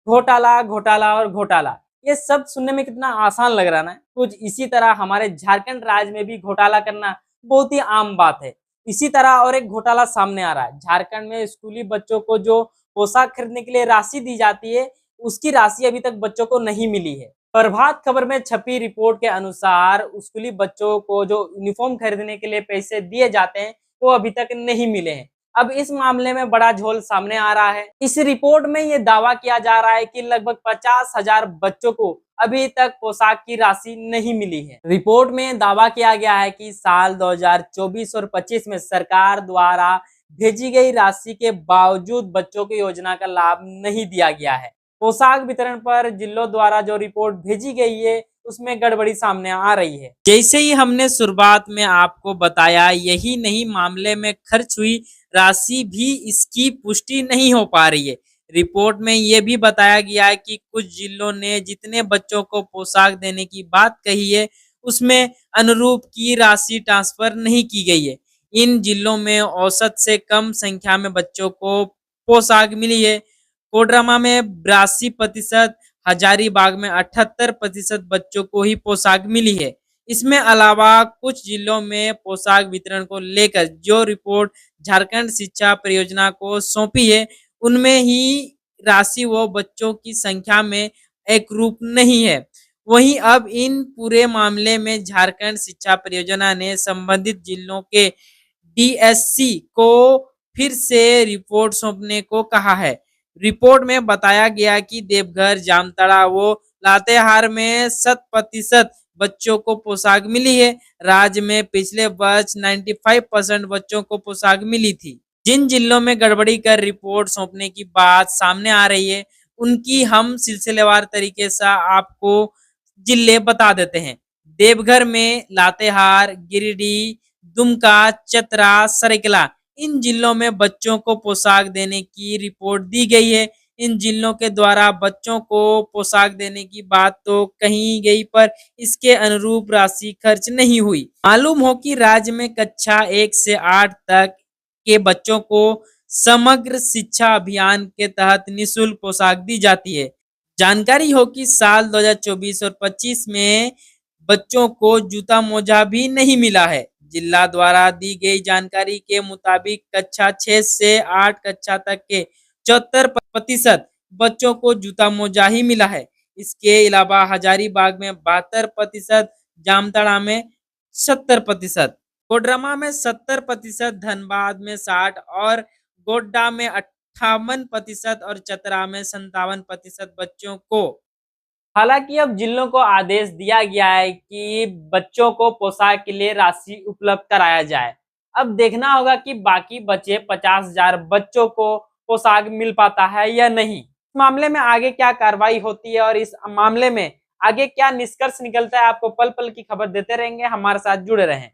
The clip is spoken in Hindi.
घोटाला, घोटाला और घोटाला, ये सब सुनने में कितना आसान लग रहा है ना। कुछ इसी तरह हमारे झारखंड राज्य में भी घोटाला करना बहुत ही आम बात है। इसी तरह और एक घोटाला सामने आ रहा है। झारखंड में स्कूली बच्चों को जो पोशाक खरीदने के लिए राशि दी जाती है, उसकी राशि अभी तक बच्चों को नहीं मिली है। प्रभात खबर में छपी रिपोर्ट के अनुसार स्कूली बच्चों को जो यूनिफॉर्म खरीदने के लिए पैसे दिए जाते हैं, वो अभी तक नहीं मिले हैं। अब इस मामले में बड़ा झोल सामने आ रहा है। इस रिपोर्ट में ये दावा किया जा रहा है कि लगभग 50,000 बच्चों को अभी तक पोशाक की राशि नहीं मिली है। रिपोर्ट में दावा किया गया है कि साल 2024 और 25 में सरकार द्वारा भेजी गई राशि के बावजूद बच्चों को योजना का लाभ नहीं दिया गया है। पोशाक वितरण पर जिलों द्वारा जो रिपोर्ट भेजी गई है, उसमें गड़बड़ी सामने आ रही है। जैसे ही हमने शुरुआत में आपको बताया, यही नहीं मामले में खर्च हुई राशि भी इसकी पुष्टि नहीं हो पा रही है। रिपोर्ट में यह भी बताया गया है कि कुछ जिलों ने जितने बच्चों को पोशाक देने की बात कही है, उसमें अनुरूप की राशि ट्रांसफर नहीं की गई है। इन जिलों में औसत से कम संख्या में बच्चों को पोशाक मिली है। कोडरमा में 82%, हजारीबाग में 78% बच्चों को ही पोशाक मिली है। इसमें अलावा कुछ जिलों में पोशाक वितरण को लेकर जो रिपोर्ट झारखंड शिक्षा परियोजना को सौंपी है, उनमें ही राशि व बच्चों की संख्या में एक रूप नहीं है। वहीं अब इन पूरे मामले में झारखंड शिक्षा परियोजना ने संबंधित जिलों के डीएससी को फिर से रिपोर्ट सौंपने को कहा है। रिपोर्ट में बताया गया कि देवघर, जामताड़ा व लातेहार में 100% बच्चों को पोशाक मिली है। राज्य में पिछले वर्ष 95% बच्चों को पोशाक मिली थी। जिन जिलों में गड़बड़ी कर रिपोर्ट सौंपने की बात सामने आ रही है, उनकी हम सिलसिलेवार तरीके से आपको जिले बता देते हैं। देवघर में लातेहार, गिरिडीह, दुमका, चतरा, सरायकेला, इन जिलों में बच्चों को पोशाक देने की रिपोर्ट दी गई है। इन जिलों के द्वारा बच्चों को पोशाक देने की बात तो कही गई, पर इसके अनुरूप राशि खर्च नहीं हुई। मालूम हो कि राज्य में कक्षा 1 से 8 तक के बच्चों को समग्र शिक्षा अभियान के तहत निःशुल्क पोशाक दी जाती है। जानकारी हो कि साल 2024 और 25 में बच्चों को जूता मोजा भी नहीं मिला है। जिला द्वारा दी गई जानकारी के मुताबिक कक्षा 6 से 8 कक्षा तक के 74% बच्चों को जूता मोजा ही मिला है। इसके अलावा हजारीबाग में 72%, जामताड़ा में 70%, कोडरमा में 70%, धनबाद में 60 और गोड्डा में 58% और चतरा में 57% बच्चों को। हालांकि अब जिलों को आदेश दिया गया है कि बच्चों को पोशाक के लिए राशि उपलब्ध कराया जाए। अब देखना होगा कि बाकी बचे 50,000 बच्चों को पोशाक मिल पाता है या नहीं। इस मामले में आगे क्या कार्रवाई होती है और इस मामले में आगे क्या निष्कर्ष निकलता है, आपको पल पल की खबर देते रहेंगे। हमारे साथ जुड़े रहें।